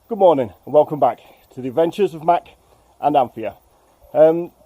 Good morning and welcome back to the adventures of Mac and Anthea.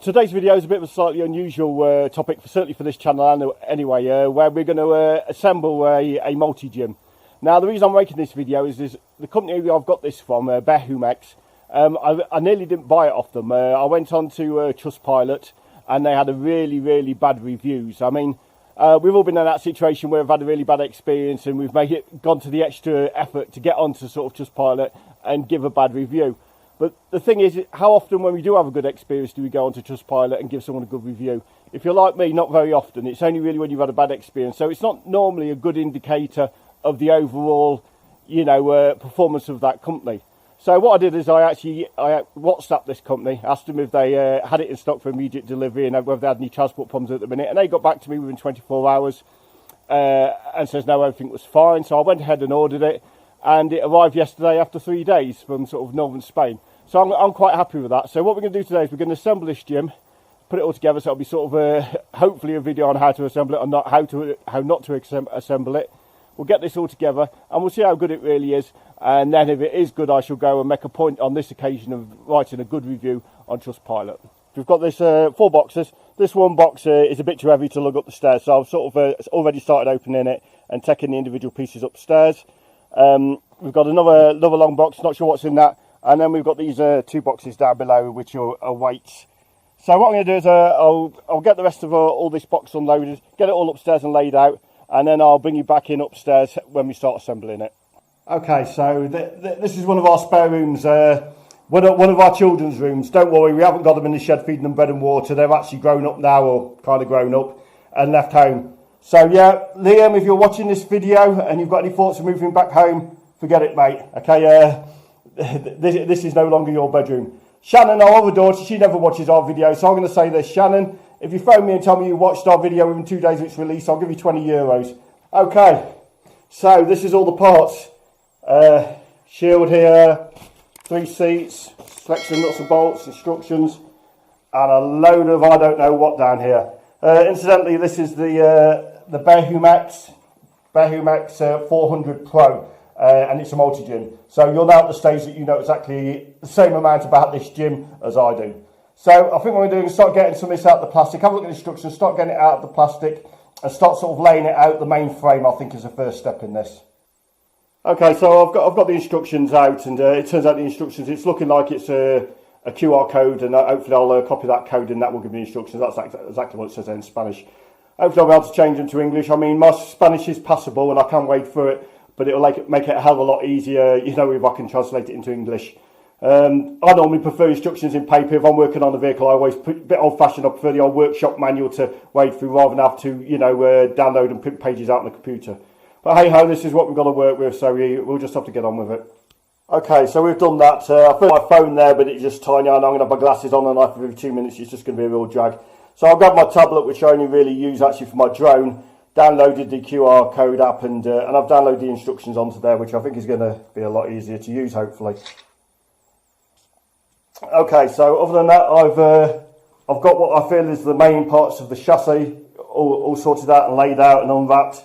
Today's video is a bit of a slightly unusual topic, certainly for this channel anyway, where we're going to assemble a multi-gym. Now the reason I'm making this video is the company I've got this from, Behumax, I nearly didn't buy it off them. I went on to Trustpilot and they had a really bad reviews. I mean, we've all been in that situation where we've had a really bad experience and we've gone to the extra effort to get onto sort of Trustpilot and give a bad review. But the thing is, how often when we do have a good experience do we go onto Trustpilot and give someone a good review? If you're like me, not very often. It's only really when you've had a bad experience. So it's not normally a good indicator of the overall, performance of that company. So what I did is I WhatsApped this company, asked them if they had it in stock for immediate delivery and whether they had any transport problems at the minute. And they got back to me within 24 hours and says no, everything was fine. So I went ahead and ordered it. And it arrived yesterday after 3 days from sort of northern Spain. So I'm quite happy with that. So what we're going to do today is we're going to assemble this gym, put it all together. So it'll be sort of hopefully a video on how to assemble it and not how not to assemble it. We'll get this all together and we'll see how good it really is. And then if it is good, I shall go and make a point on this occasion of writing a good review on Trustpilot. We've got this 4 boxes. This one box is a bit too heavy to lug up the stairs. So I've sort of already started opening it and taking the individual pieces upstairs. We've got another long box, not sure what's in that, and then we've got these 2 boxes down below which are weights. So what I'm going to do is I'll get the rest of all this box unloaded, get it all upstairs and laid out, and then I'll bring you back in upstairs when we start assembling it. Okay, so this is one of our spare rooms, one of our children's rooms. Don't worry, we haven't got them in the shed feeding them bread and water. They've actually grown up now, or kind of grown up, and left home. So yeah, Liam, if you're watching this video and you've got any thoughts of moving back home, forget it, mate. Okay, this is no longer your bedroom. Shannon, our other daughter, she never watches our videos, so I'm going to say this. Shannon, if you phone me and tell me you watched our video within 2 days of its release, I'll give you €20. Okay, so this is all the parts. Shield here, 3 seats, selection nuts and bolts, instructions, and a load of I don't know what down here. Incidentally, this is the Behumax 400 Pro, and it's a multi-gym. So you're now at the stage that you know exactly the same amount about this gym as I do. So I think what we're doing is start getting some of this out of the plastic, have a look at the instructions, start getting it out of the plastic, and start sort of laying it out. The main frame, I think, is the first step in this. Okay, so I've got the instructions out, and it turns out the instructions, it's looking like it's a QR code, and hopefully I'll copy that code and that will give me instructions. That's exactly what it says in Spanish. Hopefully I'll be able to change them to English. I mean, my Spanish is passable and I can wade through it, but it'll make it a hell of a lot easier, if I can translate it into English. I normally prefer instructions in paper. If I'm working on a vehicle, I always put a bit old-fashioned. I prefer the old workshop manual to wade through rather than have to, download and print pages out on the computer. But hey-ho, this is what we've got to work with, so we'll just have to get on with it. Okay, so we've done that. I put my phone there, but it's just tiny, and I'm going to have my glasses on and off for every 2 minutes. It's just going to be a real drag. So I'll grab my tablet, which I only really use actually for my drone, downloaded the QR code app, and I've downloaded the instructions onto there, which I think is going to be a lot easier to use, hopefully. Okay, so other than that, I've got what I feel is the main parts of the chassis all sorted out and laid out and unwrapped.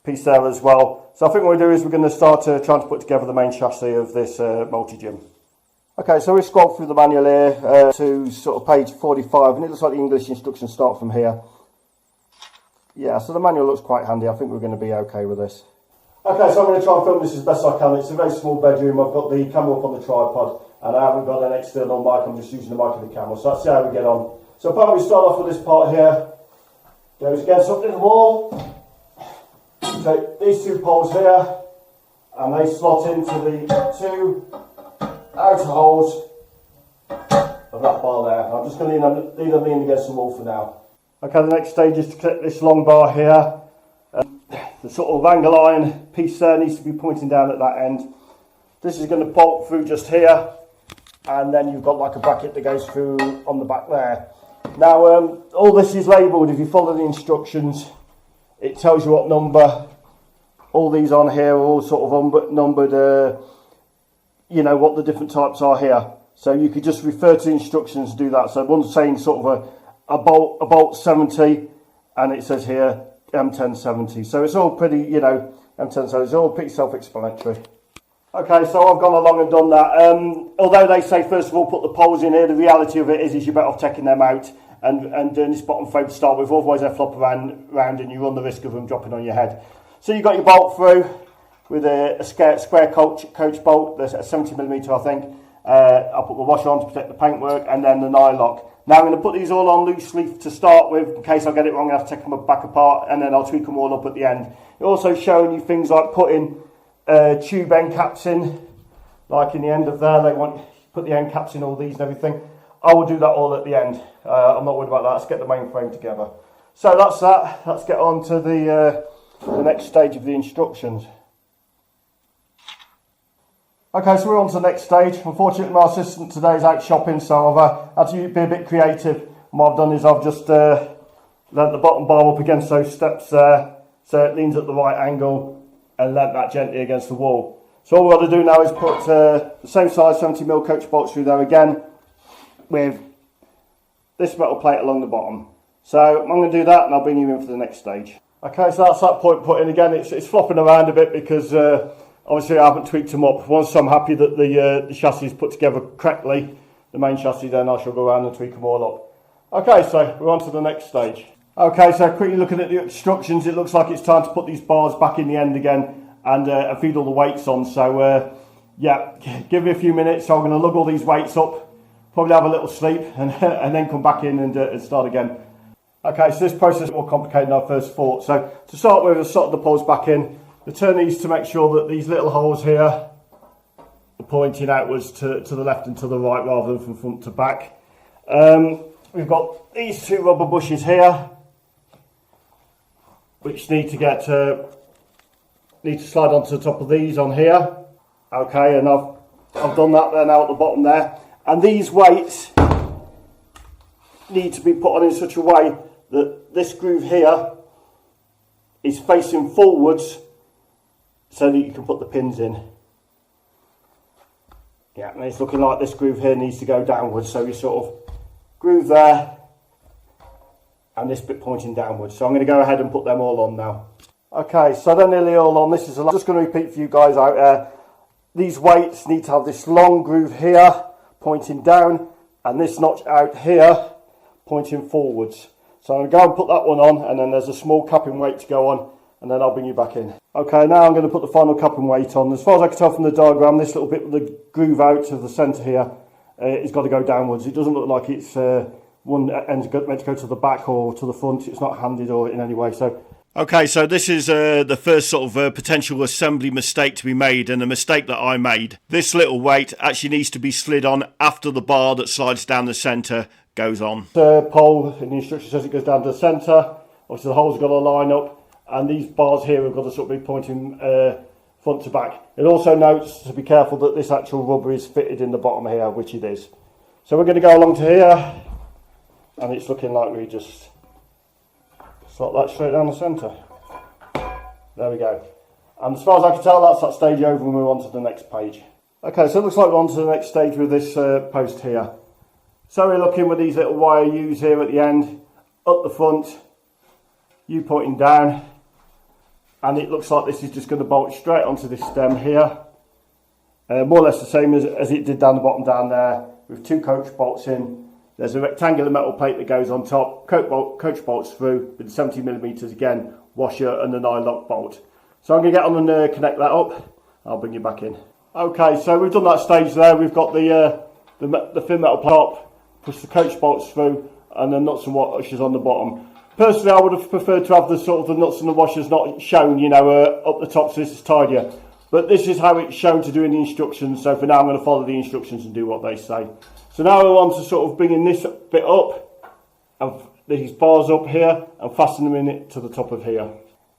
Piece there as well. So I think what we'll do is we're going to start trying to put together the main chassis of this multi-gym. Okay, so we scroll through the manual here to sort of page 45, and it looks like the English instructions start from here. Yeah, so the manual looks quite handy. I think we're going to be okay with this. Okay, so I'm going to try and film this as best I can. It's a very small bedroom. I've got the camera up on the tripod, and I haven't got an external mic. I'm just using the mic of the camera. So let's see how we get on. So apparently we start off with this part here. Goes against up in the wall. Take these 2 poles here, and they slot into the 2 outer holes of that bar there. I'm just going to leave them leaning against the wall for now. Okay, the next stage is to clip this long bar here. The sort of angle iron piece there needs to be pointing down at that end. This is going to bolt through just here, and then you've got like a bracket that goes through on the back there. Now, all this is labelled. If you follow the instructions, it tells you what number. All these on here are all sort of numbered, what the different types are here. So you could just refer to the instructions to do that. So one's saying sort of a bolt 70, and it says here M1070. So it's all pretty, M1070, it's all pretty self-explanatory. Okay, so I've gone along and done that. Although they say first of all put the poles in here, the reality of it is you're better off taking them out and doing this bottom frame to start with, otherwise they flop around and you run the risk of them dropping on your head. So you've got your bolt through with a square coach bolt, that's a 70mm I think. I'll put the washer on to protect the paintwork, and then the nylock. Now I'm going to put these all on loosely to start with, in case I get it wrong I have to take them back apart, and then I'll tweak them all up at the end. It's also showing you things like putting tube end caps in, like in the end of there, they want put the end caps in all these and everything. I will do that all at the end. I'm not worried about that. Let's get the main frame together. So that's that. Let's get on to the next stage of the instructions. Okay, so we're on to the next stage. Unfortunately, my assistant today is out shopping, so I've had to be a bit creative. And what I've done is I've just leant the bottom bar up against those steps there, so it leans at the right angle, and leant that gently against the wall. So all we've got to do now is put the same size 70mm coach bolts through there again, with this metal plate along the bottom. So I'm going to do that, and I'll bring you in for the next stage. Okay, so that's that point put in again. It's flopping around a bit because obviously I haven't tweaked them up. Once I'm happy that the chassis is put together correctly, the main chassis, then I shall go around and tweak them all up. Okay, so we're on to the next stage. Okay, so quickly looking at the instructions, it looks like it's time to put these bars back in the end again and feed all the weights on. So yeah, give me a few minutes. So I'm going to lug all these weights up, probably have a little sleep, and then come back in and start again. Okay, so this process is more complicated than I first thought. So to start with, I'll slot the poles back in. I turn these to make sure that these little holes here are pointing outwards to the left and to the right rather than from front to back. We've got these two rubber bushes here, which need to slide onto the top of these on here. Okay, and I've done that there now at the bottom there. And these weights need to be put on in such a way that this groove here is facing forwards so that you can put the pins in. Yeah, and it's looking like this groove here needs to go downwards, so you sort of groove there and this bit pointing downwards. So I'm going to go ahead and put them all on now. Okay, so they're nearly all on. This is I'm just going to repeat for you guys out there. These weights need to have this long groove here pointing down and this notch out here pointing forwards. So I'm going to go and put that one on, and then there's a small capping weight to go on, and then I'll bring you back in. Okay, now I'm going to put the final capping weight on. As far as I can tell from the diagram, this little bit with the groove out to the centre here it's got to go downwards. It doesn't look like it's one end's meant to go to the back or to the front. It's not handed or in any way. So okay, so this is the first sort of potential assembly mistake to be made, and a mistake that I made. This little weight actually needs to be slid on after the bar that slides down the centre goes on. The pole in the instruction says it goes down to the centre. Obviously the holes have got to line up, and these bars here have got to sort of be pointing front to back. It also notes to be careful that this actual rubber is fitted in the bottom here, which it is. So we're going to go along to here, and it's looking like we just slot that straight down the centre. There we go. And as far as I can tell, that's that stage over, and we're on to the next page. Okay, so it looks like we're on to the next stage with this post here. So we're looking with these little wire U's here at the end, up the front, U pointing down, and it looks like this is just going to bolt straight onto this stem here. More or less the same as it did down the bottom down there, with two coach bolts in. There's a rectangular metal plate that goes on top, coach bolts through with 70mm again, washer and the nylock bolt. So I'm going to get on and connect that up. I'll bring you back in. Okay, so we've done that stage there. We've got the thin metal top, push the coach bolts through, and the nuts and washers on the bottom. Personally, I would have preferred to have the sort of the nuts and the washers not shown, you know, up the top, so this is tidier. But this is how it's shown to do in the instructions, so for now I'm going to follow the instructions and do what they say. So now we're on to sort of bringing this bit up, and these bars up here, and fasten them in to the top of here.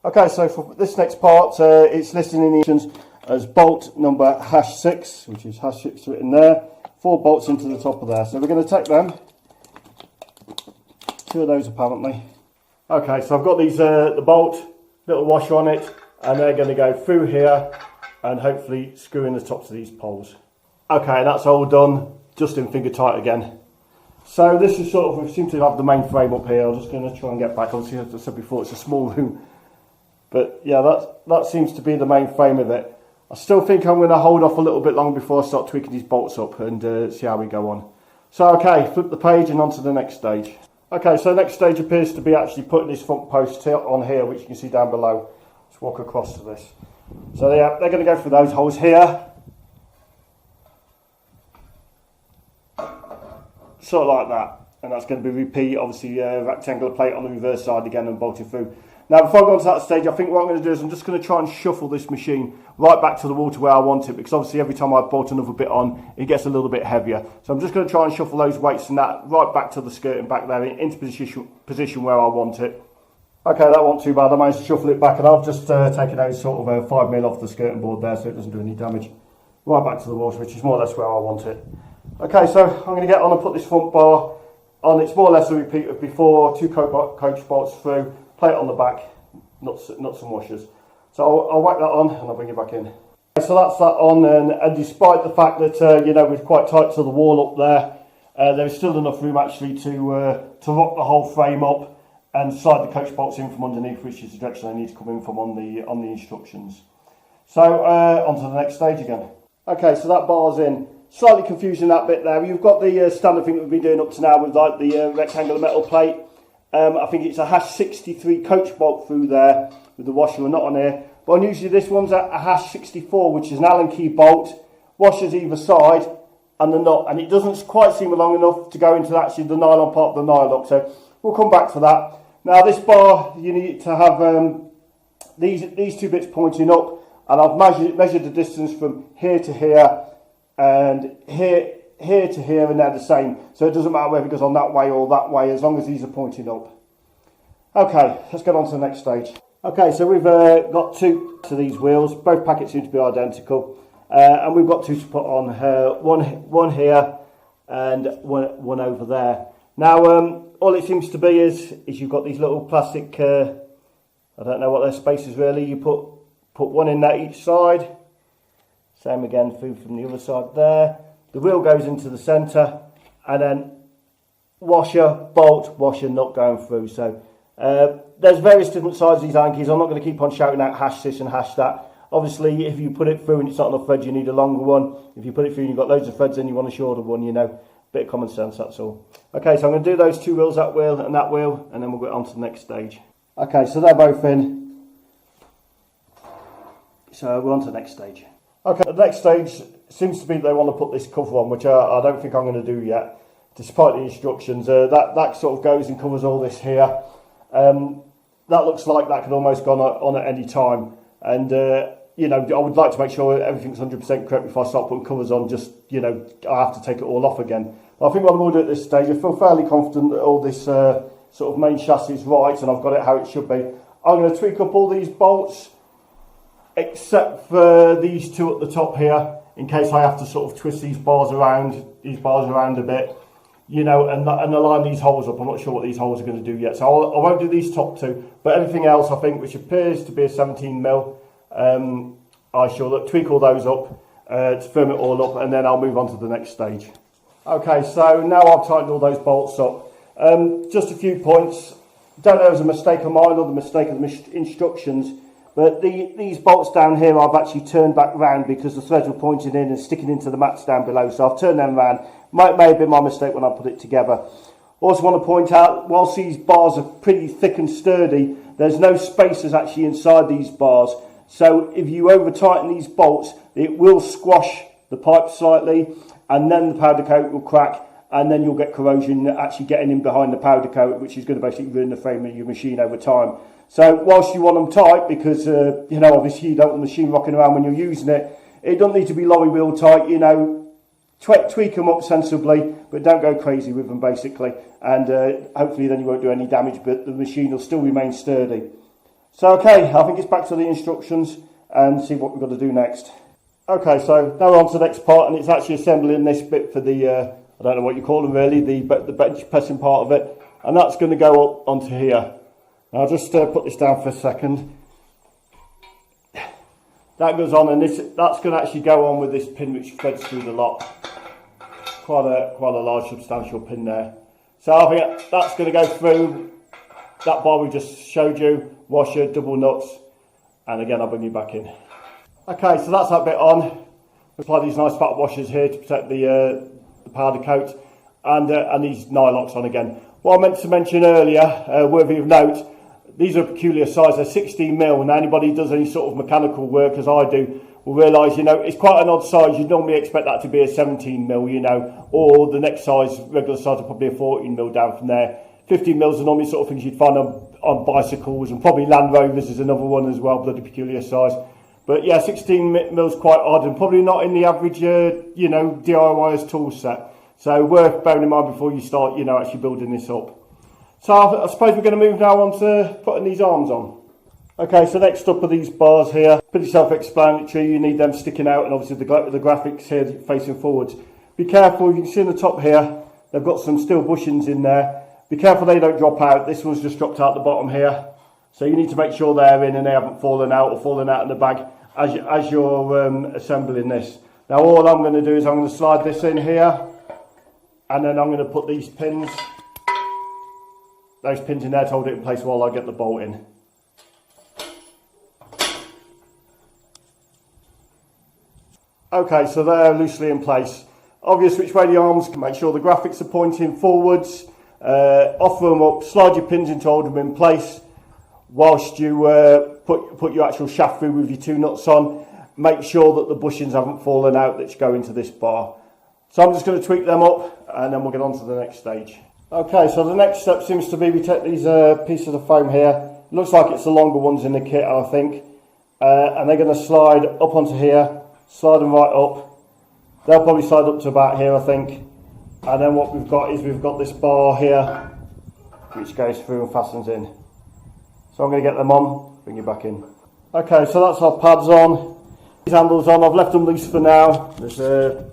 Okay, so for this next part, it's listed in the instructions as bolt number #6, which is #6 written there. 4 bolts into the top of there. So we're going to take them, 2 of those apparently. Okay, so I've got these the bolt, little washer on it, and they're going to go through here and hopefully screw in the tops of these poles. Okay, that's all done, just in finger tight again. So this is sort of, we seem to have the main frame up here. I'm just going to try and get back. Obviously, as I said before, it's a small room. But yeah, that seems to be the main frame of it. I still think I'm going to hold off a little bit long before I start tweaking these bolts up and see how we go on. So okay, flip the page and on to the next stage. Okay, so the next stage appears to be actually putting this front post on here, which you can see down below. Let's walk across to this. So yeah, they're going to go through those holes here. Sort of like that. And that's going to be repeat, obviously rectangular plate on the reverse side again and bolted through. Now before I go on to that stage, I think what I'm going to do is I'm just going to try and shuffle this machine right back to the wall to where I want it, because obviously every time I bolt another bit on, it gets a little bit heavier. So I'm just going to try and shuffle those weights and that right back to the skirting back there into position where I want it. Okay, that wasn't too bad. I managed to shuffle it back, and I've just taken out sort of 5mm off the skirting board there so it doesn't do any damage. Right back to the walls, which is more or less where I want it. Okay, so I'm going to get on and put this front bar on. It's more or less a repeat of before, 2 coach bolts through, plate on the back, nuts and washers. So I'll whack that on and I'll bring it back in. So that's that on, and despite the fact that you know, we're quite tight to the wall up there, there is still enough room actually to rock the whole frame up and slide the coach bolts in from underneath, which is the direction they need to come in from on the instructions. So on to the next stage again. Okay, so that bar's in. Slightly confusing that bit there. You've got the standard thing that we've been doing up to now with like the rectangular metal plate. I think it's a hash 63 coach bolt through there with the washer and nut on here. But unusually this one's a hash 64, which is an Allen key bolt, washers either side, and the nut. And it doesn't quite seem long enough to go into actually the nylon part of the nylock. So we'll come back to that. Now this bar, you need to have these 2 bits pointing up, and I've measured the distance from here to here, and here to here, and they're the same. So it doesn't matter whether it goes on that way or that way, as long as these are pointing up. Okay, let's get on to the next stage. Okay, so we've got 2 to these wheels. Both packets seem to be identical, and we've got 2 to put on. One here and one over there. Now, all it seems to be is you've got these little plastic. I don't know what their space is really. You put one in that each side. Same again through from the other side there. The wheel goes into the centre, and then washer, bolt, washer, nut going through. So there's various different sizes of these iron keys. I'm not going to keep on shouting out hash this and hash that. Obviously, if you put it through and it's not enough threads, you need a longer one. If you put it through and you've got loads of threads and you want a shorter one, you know, bit of common sense, that's all. Okay, so I'm going to do those 2 wheels, that wheel and that wheel, and then we'll get on to the next stage. Okay, so they're both in. So we're on to the next stage. Okay, the next stage seems to be they want to put this cover on, which I don't think I'm going to do yet, despite the instructions. That sort of goes and covers all this here. That looks like that could almost go on at any time. And, you know, I would like to make sure everything's 100% correct before I start putting covers on. Just, you know, I have to take it all off again. But I think what I'm going to do at this stage, I feel fairly confident that all this sort of main chassis is right and I've got it how it should be. I'm going to tweak up all these bolts, except for these 2 at the top here, in case I have to sort of twist these bars around a bit, you know, and align these holes up. I'm not sure what these holes are going to do yet, so I won't do these top 2, but everything else I think, which appears to be a 17mm, I shall tweak all those up to firm it all up, and then I'll move on to the next stage. Okay, so now I've tightened all those bolts up. Just a few points. Don't know if it was a mistake of mine or the mistake of the instructions, but these bolts down here I've actually turned back round because the threads were pointing in and sticking into the mats down below, so I've turned them round. May have been my mistake when I put it together. Also want to point out, whilst these bars are pretty thick and sturdy, there's no spacers actually inside these bars, so if you over tighten these bolts, it will squash the pipe slightly, and then the powder coat will crack, and then you'll get corrosion actually getting in behind the powder coat, which is going to basically ruin the frame of your machine over time. So whilst you want them tight, because you know, obviously you don't want the machine rocking around when you're using it, it doesn't need to be lorry wheel tight, you know, tweak them up sensibly, but don't go crazy with them basically, and hopefully then you won't do any damage, but the machine will still remain sturdy. So okay, I think it's back to the instructions and see what we've got to do next. Okay, so now we're on to the next part, and it's actually assembling this bit for the, I don't know what you call them really, the bench pressing part of it, and that's going to go up onto here. Now I'll just put this down for a second. That goes on, and that's going to actually go on with this pin which threads through the lock. Quite a large substantial pin there. So I think that's going to go through that bar we just showed you, washer, double nuts, and again I'll bring you back in. Okay, so that's that bit on. Apply these nice fat washers here to protect the powder coat, and these nylocks on again. What I meant to mention earlier, worthy of note, these are a peculiar size. They're 16mm, and anybody who does any sort of mechanical work, as I do, will realise, you know, it's quite an odd size. You'd normally expect that to be a 17mm, you know, or the next size, regular size, are probably a 14mm down from there. 15mm is the normally sort of things you'd find on bicycles, and probably Land Rovers is another one as well, bloody peculiar size. But yeah, 16mm is quite odd, and probably not in the average, you know, DIYer's tool set. So worth bearing in mind before you start, you know, actually building this up. So I suppose we're going to move now on to putting these arms on. Okay, so next up are these bars here. Pretty self-explanatory. You need them sticking out, and obviously the graphics here facing forwards. Be careful. You can see in the top here, they've got some steel bushings in there. Be careful they don't drop out. This one's just dropped out the bottom here. So you need to make sure they're in and they haven't fallen out or fallen out in the bag as you're assembling this. Now all I'm going to do is I'm going to slide this in here, and then I'm going to put these pins, those pins in there to hold it in place while I get the bolt in. Okay, so they're loosely in place. Obvious which way the arms, make sure the graphics are pointing forwards. Offer them up, slide your pins in to hold them in place whilst you put your actual shaft through with your two nuts on. Make sure that the bushings haven't fallen out that go into this bar. So I'm just going to tweak them up, and then we'll get on to the next stage. Okay, so the next step seems to be we take these pieces of foam here. It looks like it's the longer ones in the kit, I think. And they're going to slide up onto here, slide them right up. They'll probably slide up to about here, I think. And then what we've got is we've got this bar here, which goes through and fastens in. So I'm going to get them on, bring you back in. Okay, so that's our pads on. These handles on, I've left them loose for now. There's a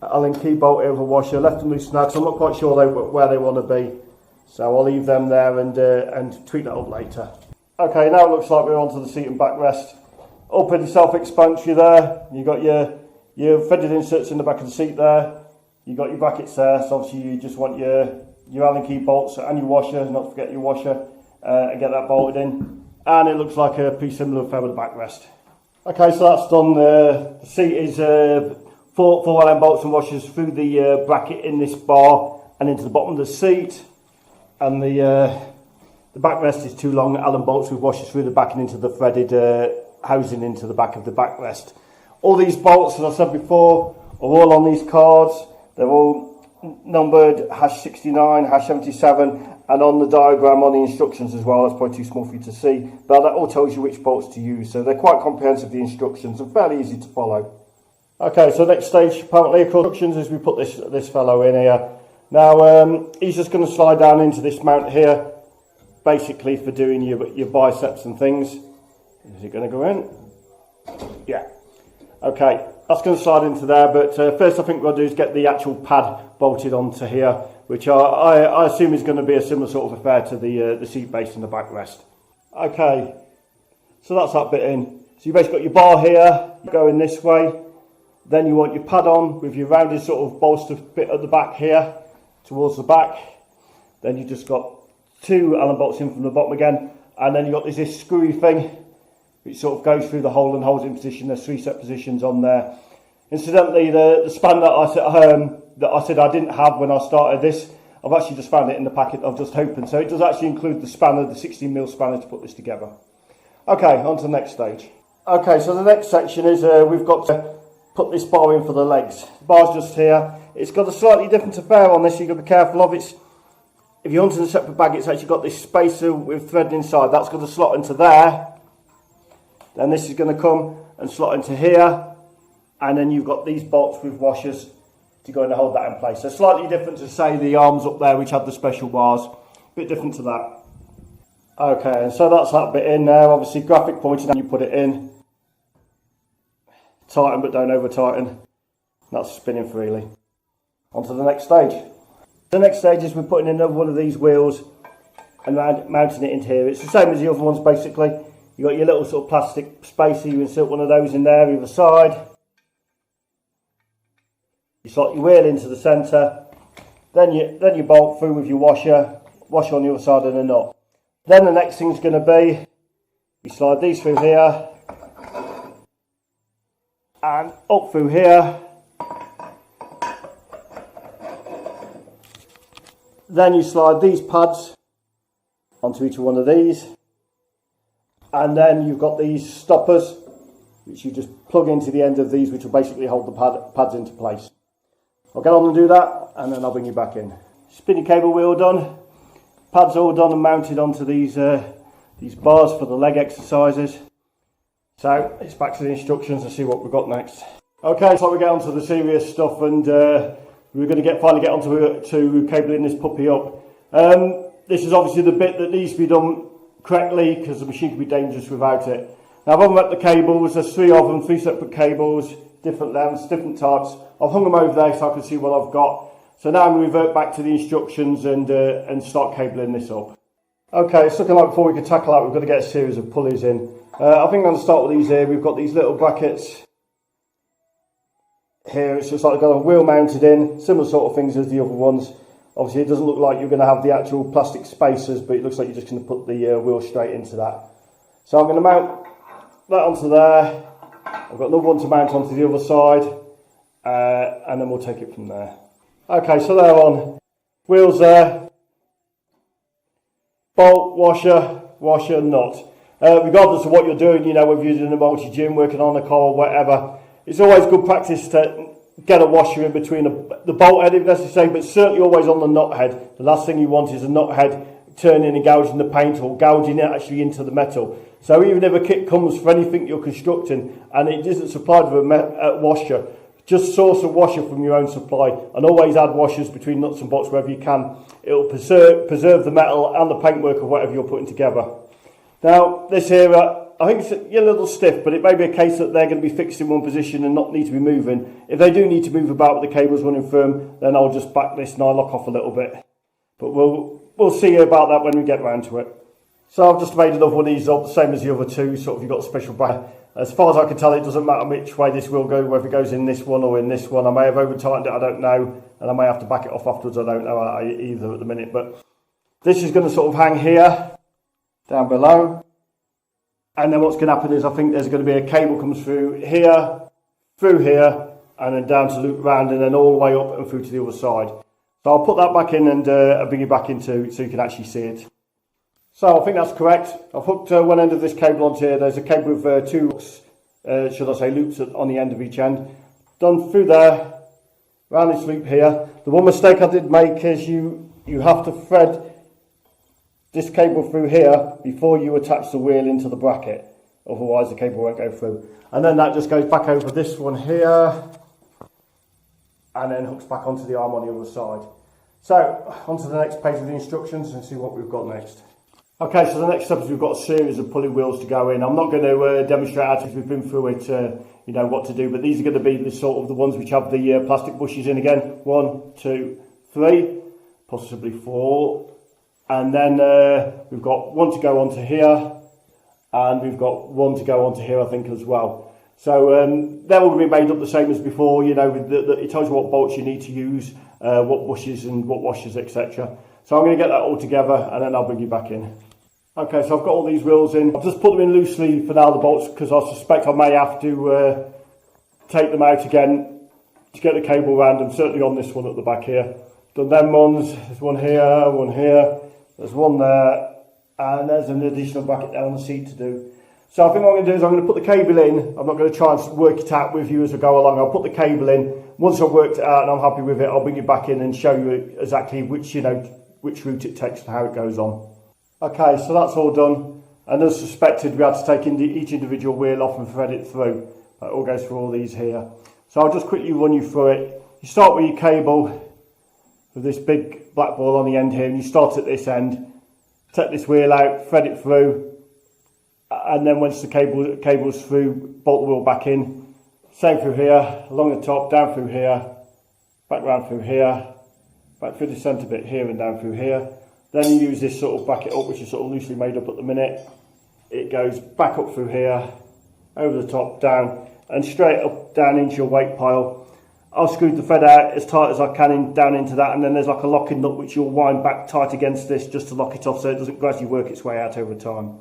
Allen key bolt here with a washer, left them loose now because I'm not quite sure where they want to be. So I'll leave them there and tweak that up later. Okay, now it looks like we're onto the seat and backrest. All pretty self-explanatory there. You've got your threaded inserts in the back of the seat there. You've got your brackets there, so obviously you just want your Allen key bolts and your washer, not to forget your washer, and get that bolted in. And it looks like a pretty similar affair with the backrest. Okay, so that's done. The seat is 4 Allen bolts and washers through the bracket in this bar and into the bottom of the seat. And the backrest is 2 long Allen bolts with washers through the back and into the threaded housing into the back of the backrest. All these bolts, as I said before, are all on these cards. They're all numbered #69, #77, and on the diagram on the instructions as well. That's probably too small for you to see, but that all tells you which bolts to use. So they're quite comprehensive, the instructions, and fairly easy to follow. Okay, so next stage, apparently, instructions is we put this fellow in here. Now, he's just going to slide down into this mount here, basically for doing your biceps and things. Is it going to go in? Yeah. Okay, that's going to slide into there, but first I think what we'll do is get the actual pad bolted onto here, which I assume is going to be a similar sort of affair to the seat base and the backrest. Okay, so that's that bit in. So you've basically got your bar here, going this way. Then you want your pad on with your rounded sort of bolster bit at the back here, towards the back. Then you've just got 2 Allen bolts in from the bottom again, and then you've got this screwy thing, which sort of goes through the hole and holds it in position. There's 3 set positions on there. Incidentally, the span that I said I didn't have when I started this, I've actually just found it in the packet I've just opened. So it does actually include the spanner, the 16mm spanner to put this together. Okay, on to the next stage. Okay, so the next section is we've got to put this bar in for the legs. The bar's just here. It's got a slightly different affair on this, you've got to be careful of. If you're onto the separate bag, it's actually got this spacer with thread inside. That's going to slot into there. Then this is going to come and slot into here. And then you've got these bolts with washers to go and hold that in place. So slightly different to, say, the arms up there, which have the special bars. A bit different to that. Okay, and so that's that bit in now. Obviously, graphic pointing, and you put it in. Tighten, but don't over tighten. That's spinning freely. On to the next stage. The next stage is we're putting in another one of these wheels and mounting it into here. It's the same as the other ones, basically. You've got your little sort of plastic spacer. You insert one of those in there either side. You slot your wheel into the centre. Then you bolt through with your washer on the other side and a nut. Then the next thing's going to be, you slide these through here. and up through here. Then you slide these pads onto each one of these, and then you've got these stoppers which you just plug into the end of these, which will basically hold the pads into place. I'll get on and do that, and then I'll bring you back in. Spinning cable wheel done, pads all done and mounted onto these bars for the leg exercises. So it's back to the instructions and see what we've got next. Okay, so we get on to the serious stuff, and we're going to finally get on to cabling this puppy up. This is obviously the bit that needs to be done correctly, because the machine can be dangerous without it. Now I've unwrapped the cables. There's 3 of them, 3 separate cables, different lengths, different types. I've hung them over there so I can see what I've got. So now I'm going to revert back to the instructions and start cabling this up. Okay, it's looking like before we can tackle that, we've got to get a series of pulleys in. I think I'm going to start with these here. We've got these little brackets here. It's just like they've got a wheel mounted in, similar sort of things as the other ones. Obviously it doesn't look like you're going to have the actual plastic spacers, but it looks like you're just going to put the wheel straight into that. So I'm going to mount that onto there. I've got another one to mount onto the other side, and then we'll take it from there. Okay, so they're on. Wheels there. Bolt, washer, nut. Regardless of what you're doing, you know, whether you're doing a multi-gym, working on a car or whatever, it's always good practice to get a washer in between the bolt head, if necessary, but certainly always on the nut head. The last thing you want is a nut head turning and gouging the paint, or gouging it actually into the metal. So even if a kit comes for anything you're constructing and it isn't supplied with a washer, just source a washer from your own supply, and always add washers between nuts and bolts wherever you can. It'll preserve the metal and the paintwork of whatever you're putting together. Now this here, I think it's a little stiff, but it may be a case that they're going to be fixed in one position and not need to be moving. If they do need to move about with the cables running firm, then I'll just back this and I'll lock off a little bit. But we'll see about that when we get round to it. So I've just made another one of these up, the same as the other two, sort of you've got a special bracket. As far as I can tell, it doesn't matter which way this will go, whether it goes in this one or in this one. I may have over-tightened it, I don't know, and I may have to back it off afterwards, I don't know either at the minute. But this is going to sort of hang here, down below. And then what's going to happen is I think there's going to be a cable comes through here, and then down to loop round, and then all the way up and through to the other side. So I'll put that back in and I'll bring you back into so you can actually see it. So I think that's correct. I've hooked one end of this cable onto here. There's a cable with 2 hooks, should I say, loops on the end of each end. Done through there, around this loop here. The one mistake I did make is you have to thread this cable through here before you attach the wheel into the bracket. Otherwise the cable won't go through. And then that just goes back over this one here, and then hooks back onto the arm on the other side. So onto the next page of the instructions and see what we've got next. Okay, so the next step is we've got a series of pulley wheels to go in. I'm not going to demonstrate how we've been through it, you know what to do, but these are going to be the sort of the ones which have the plastic bushes in again. 1, 2, 3, possibly 4, and then we've got one to go onto here, and we've got one to go onto here, I think, as well. So they're all going to be made up the same as before. You know, it tells you what bolts you need to use, what bushes and what washers, etc. So I'm going to get that all together, and then I'll bring you back in. Okay, so I've got all these wheels in. I've just put them in loosely for now, the bolts, because I suspect I may have to take them out again to get the cable around them, certainly on this one at the back here. Done them ones, there's one here, there's one there, and there's an additional bracket down on the seat to do. So I think what I'm going to do is I'm going to put the cable in. I'm not going to try and work it out with you as I go along. I'll put the cable in. Once I've worked it out and I'm happy with it, I'll bring you back in and show you exactly which route it takes and how it goes on. Okay, so that's all done, and as suspected we had to take each individual wheel off and thread it through. That all goes through all these here. So I'll just quickly run you through it. You start with your cable with this big black ball on the end here, and you start at this end, take this wheel out, thread it through, and then once the cable's through, bolt the wheel back in. Same through here, along the top, down through here, back round through here, back through the centre bit here and down through here. Then you use this sort of bracket up, which is sort of loosely made up at the minute. It goes back up through here, over the top, down, and straight up down into your weight pile. I'll screw the thread out as tight as I can down into that, and then there's like a locking nut which you'll wind back tight against this just to lock it off so it doesn't gradually work its way out over time.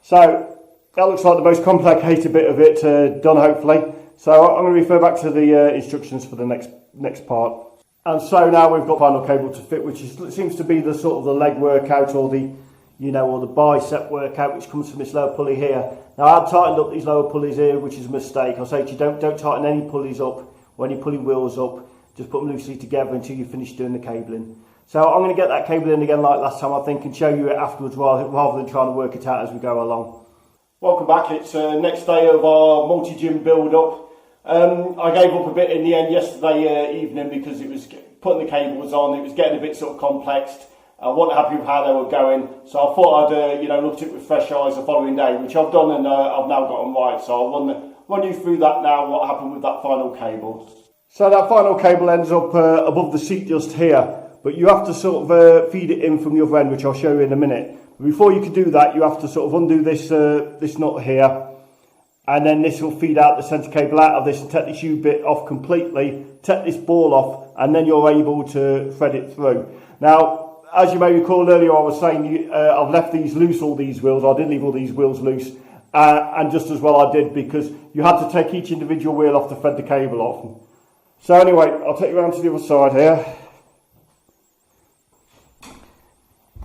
So that looks like the most complicated bit of it done, hopefully. So I'm going to refer back to the instructions for the next part. And so now we've got final cable to fit, which seems to be the sort of the leg workout, or the, you know, or the bicep workout, which comes from this lower pulley here. Now I've tightened up these lower pulleys here, which is a mistake. I'll say to you, don't tighten any pulleys up or any pulley wheels up. Just put them loosely together until you finish doing the cabling. So I'm going to get that cable in again like last time, I think, and show you it afterwards rather than trying to work it out as we go along. Welcome back. It's next day of our multi-gym build-up. I gave up a bit in the end yesterday evening because it was putting the cables on. It was getting a bit sort of complex. I wasn't happy with how they were going, so I thought I'd look at it with fresh eyes the following day, which I've done, and I've now got them right. So I'll run you through that now, what happened with that final cable. So that final cable ends up above the seat just here, but you have to sort of feed it in from the other end, which I'll show you in a minute. Before you can do that, you have to sort of undo this nut here, and then this will feed out the centre cable out of this and take this U bit off completely, take this ball off, and then you're able to thread it through. Now, as you may recall earlier, I was saying I've left these loose, all these wheels. I did leave all these wheels loose, and just as well I did, because you had to take each individual wheel off to thread the cable off. So anyway, I'll take you around to the other side here.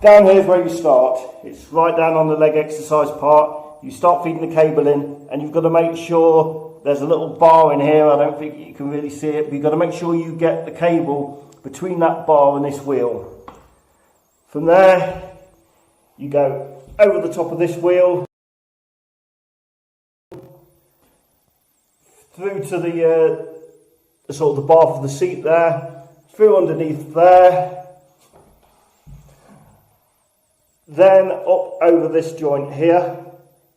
Down here is where you start. It's right down on the leg exercise part. You start feeding the cable in, and you've got to make sure there's a little bar in here. I don't think you can really see it, but you've got to make sure you get the cable between that bar and this wheel. From there, you go over the top of this wheel, through to the sort of the bar for the seat there, through underneath there, then up over this joint here,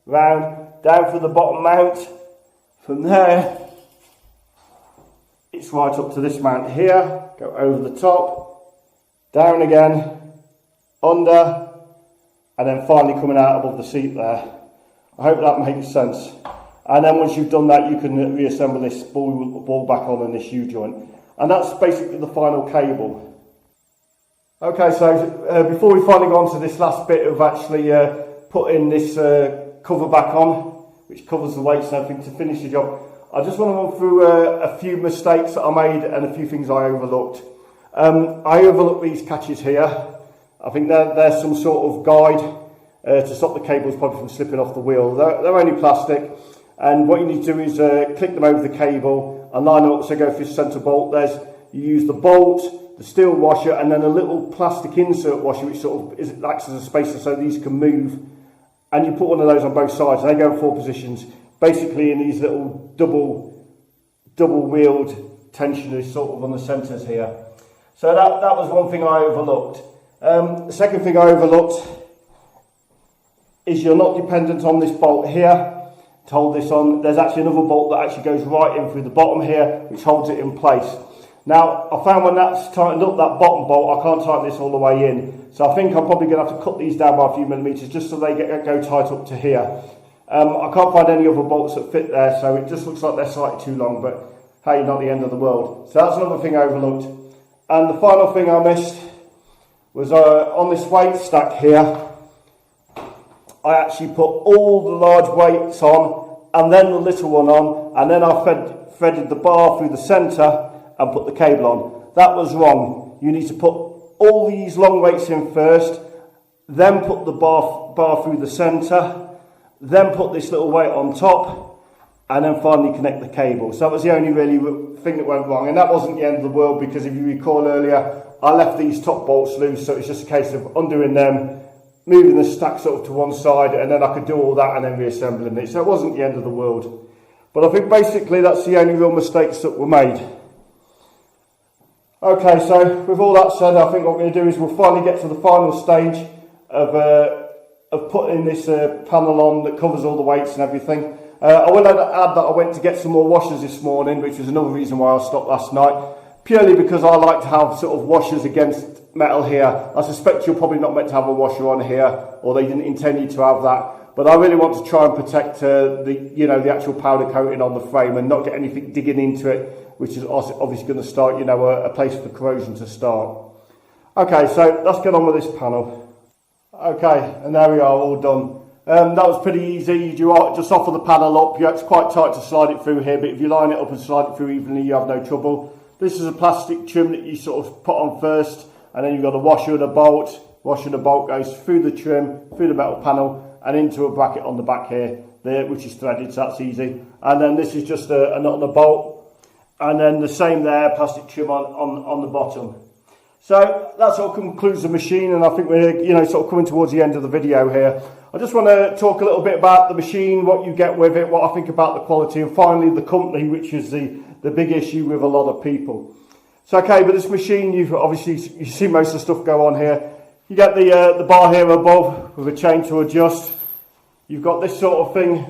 round, down through the bottom mount. From there, it's right up to this mount here, go over the top, down again, under, and then finally coming out above the seat there. I hope that makes sense. And then once you've done that, you can reassemble this ball back on in this U-joint. And that's basically the final cable. Okay, so before we finally go on to this last bit of actually putting this cover back on, which covers the weights and everything to finish the job, I just want to run through a few mistakes that I made and a few things I overlooked. I overlooked these catches here. I think they're some sort of guide to stop the cables probably from slipping off the wheel. They're only plastic, and what you need to do is click them over the cable and line them up so go through the centre bolt. You use the bolt, the steel washer, and then a little plastic insert washer which sort of acts as a spacer so these can move, and you put one of those on both sides and they go in 4 positions, basically in these little double wheeled tensioners sort of on the centres here. So that was one thing I overlooked. The second thing I overlooked is you're not dependent on this bolt here to hold this on. There's actually another bolt that actually goes right in through the bottom here, which holds it in place. Now, I found when that's tightened up, that bottom bolt, I can't tighten this all the way in. So I think I'm probably going to have to cut these down by a few millimetres just so they go tight up to here. I can't find any other bolts that fit there, so it just looks like they're slightly too long, but hey, not the end of the world. So that's another thing I overlooked. And the final thing I missed was on this weight stack here, I actually put all the large weights on and then the little one on, and then I threaded the bar through the centre and put the cable on. That was wrong. You need to put all these long weights in first, then put the bar through the centre, then put this little weight on top, and then finally connect the cable. So that was the only really thing that went wrong, and that wasn't the end of the world, because if you recall earlier, I left these top bolts loose, so it's just a case of undoing them, moving the stack sort of to one side, and then I could do all that and then reassembling it. So it wasn't the end of the world. But I think basically that's the only real mistakes that were made. Okay, so with all that said, I think what we're going to do is we'll finally get to the final stage of putting this panel on that covers all the weights and everything. I will add that I went to get some more washers this morning, which was another reason why I stopped last night, purely because I like to have sort of washers against metal here. I suspect you're probably not meant to have a washer on here, or they didn't intend you to have that. But I really want to try and protect the actual powder coating on the frame and not get anything digging into it, which is obviously going to start, a place for corrosion to start. Okay, so let's get on with this panel. Okay, and there we are, all done. That was pretty easy. You just offer the panel up. It's quite tight to slide it through here, but if you line it up and slide it through evenly, you have no trouble. This is a plastic trim that you sort of put on first, and then you've got a washer and a bolt. Washer and a bolt goes through the trim, through the metal panel, and into a bracket on the back here, which is threaded, so that's easy. And then this is just a nut and a bolt, and then the same there, plastic trim on the bottom. So that sort of concludes the machine, and I think we're sort of coming towards the end of the video here. I just want to talk a little bit about the machine, what you get with it, what I think about the quality, and finally the company, which is the big issue with a lot of people. So okay, but this machine, you see most of the stuff go on here. You get the bar here above with a chain to adjust. You've got this sort of thing,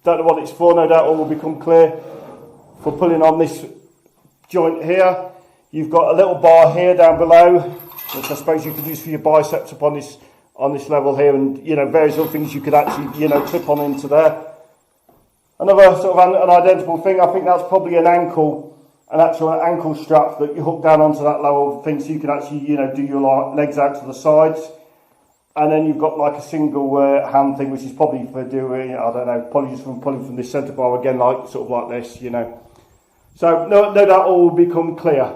don't know what it's for, no doubt all will become clear, for pulling on this joint here. You've got a little bar here down below, which I suppose you could use for your biceps up on this level here, and various other things you could actually clip on into there. Another sort of an identical thing, I think that's probably an actual ankle strap that you hook down onto that lower thing, so you can actually do your legs out to the sides. And then you've got like a single hand thing, which is probably for doing, I don't know, probably just from pulling from this centre bar again, like sort of like this, So no doubt all will become clear.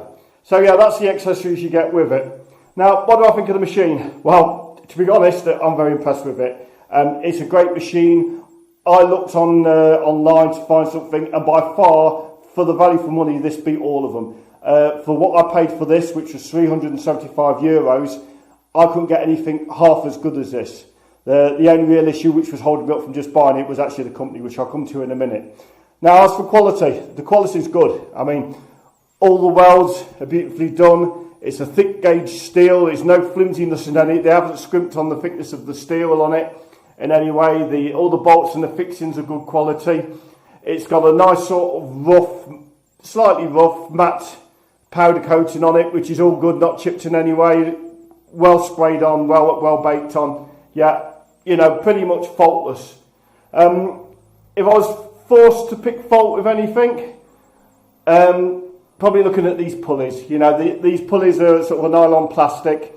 So yeah, that's the accessories you get with it. Now, what do I think of the machine? Well, to be honest, I'm very impressed with it. It's a great machine. I looked online to find something, and by far, for the value for money, this beat all of them. For what I paid for this, which was €375, I couldn't get anything half as good as this. The only real issue which was holding me up from just buying it was actually the company, which I'll come to in a minute. Now, as for quality, the quality is good. I mean, all the welds are beautifully done. It's a thick gauge steel. There's no flimsiness in any. They haven't scrimped on the thickness of the steel on it in any way. All the bolts and the fixings are good quality. It's got a nice sort of slightly rough, matte powder coating on it, which is all good, not chipped in any way. Well sprayed on, well baked on. Yeah, pretty much faultless. If I was forced to pick fault with anything, probably looking at these pulleys. These pulleys are sort of a nylon plastic.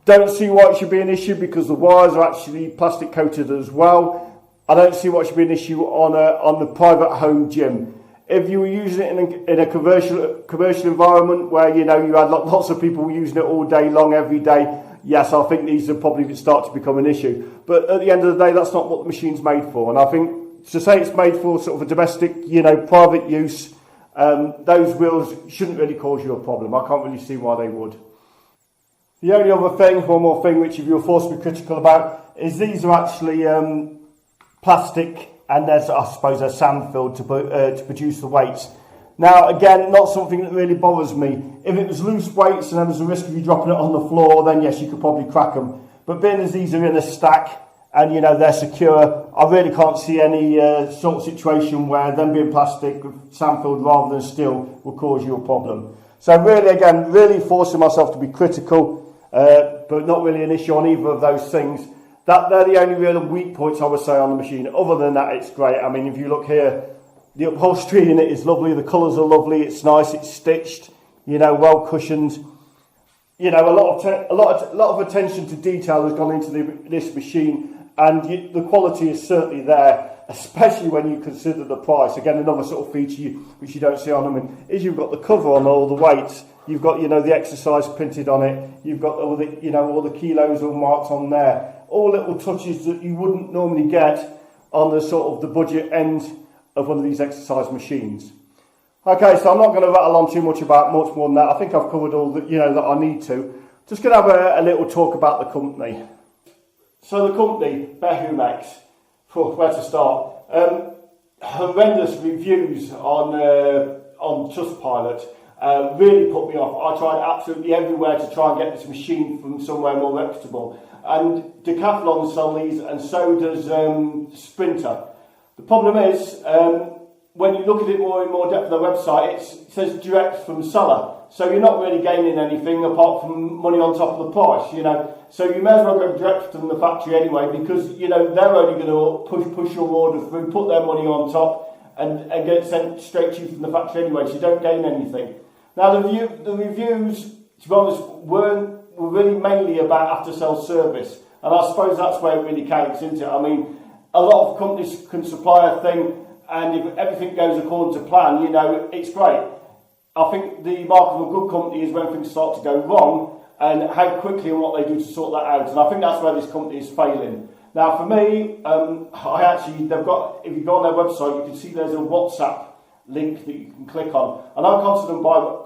Don't see why it should be an issue because the wires are actually plastic coated as well. I don't see why it should be an issue on the private home gym. If you were using it in a commercial environment where you had lots of people using it all day long, every day, yes, I think these would probably start to become an issue. But at the end of the day, that's not what the machine's made for. And I think to say it's made for sort of a domestic, private use, those wheels shouldn't really cause you a problem. I can't really see why they would. The only other thing, one more thing, which if you're forced to be critical about, is these are actually plastic, and there's, I suppose, a sand filled to produce the weights. Now, again, not something that really bothers me. If it was loose weights and there was a risk of you dropping it on the floor, then yes, you could probably crack them. But being as these are in a stack and, they're secure, I really can't see any sort of situation where them being plastic, sand filled rather than steel, will cause you a problem. So really, again, really forcing myself to be critical, but not really an issue on either of those things. They're the only real weak points I would say on the machine. Other than that, it's great. I mean, if you look here, the upholstery in it is lovely. The colours are lovely. It's nice. It's stitched. Well cushioned. A lot of attention to detail has gone into this machine, and the quality is certainly there. Especially when you consider the price. Again, another sort of feature which you don't see on them is you've got the cover on all the weights. You've got the exercise printed on it. You've got all the kilos all marked on there. All little touches that you wouldn't normally get on the sort of the budget end of one of these exercise machines. Okay, so I'm not going to rattle on too much more than that. I think I've covered all that that I need to. Just going to have a little talk about the company. So the company, Behumax, where to start? Horrendous reviews on Trustpilot. Really put me off. I tried absolutely everywhere to try and get this machine from somewhere more reputable. And Decathlon sell these, and so does Sprinter. The problem is, when you look at it more in more depth on their website, it says direct from seller. So you're not really gaining anything apart from money on top of the price, So you may as well go direct from the factory anyway, because, they're only going to push your order through, put their money on top, and get it sent straight to you from the factory anyway, so you don't gain anything. Now, the reviews, to be honest, were really mainly about after-sales service. And I suppose that's where it really counts, isn't it? I mean, a lot of companies can supply a thing, and if everything goes according to plan, you know, it's great. I think the mark of a good company is when things start to go wrong, and how quickly and what they do to sort that out. And I think that's where this company is failing. Now, for me, they've got, if you go on their website, you can see there's a WhatsApp link that you can click on. And I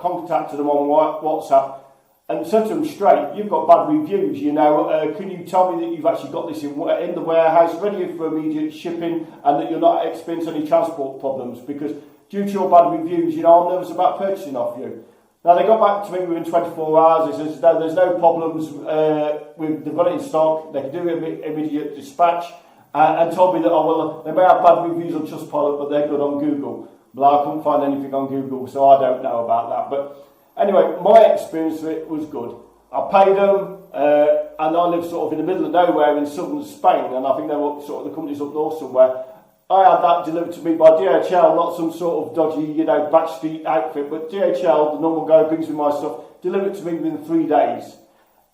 contacted them on WhatsApp and said to them straight, you've got bad reviews, you know, can you tell me that you've actually got this in the warehouse, ready for immediate shipping, and that you're not experiencing any transport problems, because due to your bad reviews, you know, I'm nervous about purchasing off you. Now, they got back to me within 24 hours. They said, no, there's no problems. They've got it in stock. They can do immediate dispatch. And told me that, oh, well, they may have bad reviews on Trustpilot, but they're good on Google. But I couldn't find anything on Google, so I don't know about that. But anyway, my experience of it was good. I paid them, and I live sort of in the middle of nowhere in southern Spain, and I think they're sort of the company's up north somewhere. I had that delivered to me by DHL, not some sort of dodgy, you know, backstreet outfit, but DHL, the normal guy who brings me my stuff, delivered it to me within 3 days.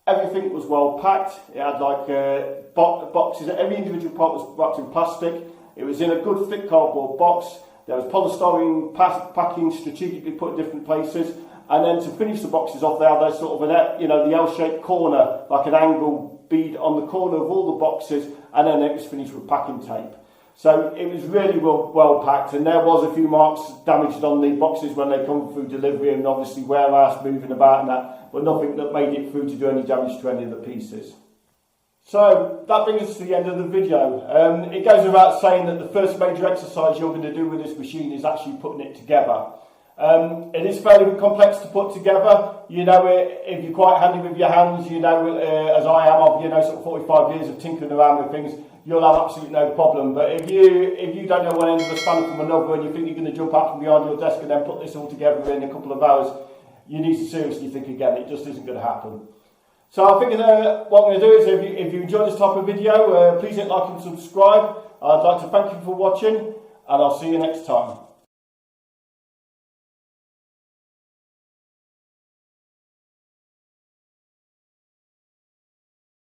Everything was well packed. It had like boxes. Every individual part was wrapped in plastic. It was in a good thick cardboard box. There was polystyrene packing strategically put in different places. And then to finish the boxes off, they had that sort of an, you know, the L-shaped corner, like an angle bead on the corner of all the boxes, and then it was finished with packing tape. So it was really well packed, and there was a few marks damaged on the boxes when they come through delivery, and obviously warehouse moving about and that, but nothing that made it through to do any damage to any of the pieces. So that brings us to the end of the video. It goes without saying that the first major exercise you're going to do with this machine is actually putting it together. It is fairly complex to put together. You know, if you're quite handy with your hands, you know, as I am, I've, you know, sort of 45 years of tinkering around with things, you'll have absolutely no problem. But if you don't know one end of the spanner from another, and you think you're going to jump out from behind your desk and then put this all together in a couple of hours, you need to seriously think again. It just isn't going to happen. So I think what I'm going to do is, if you enjoy this type of video, please hit like and subscribe. I'd like to thank you for watching, and I'll see you next time.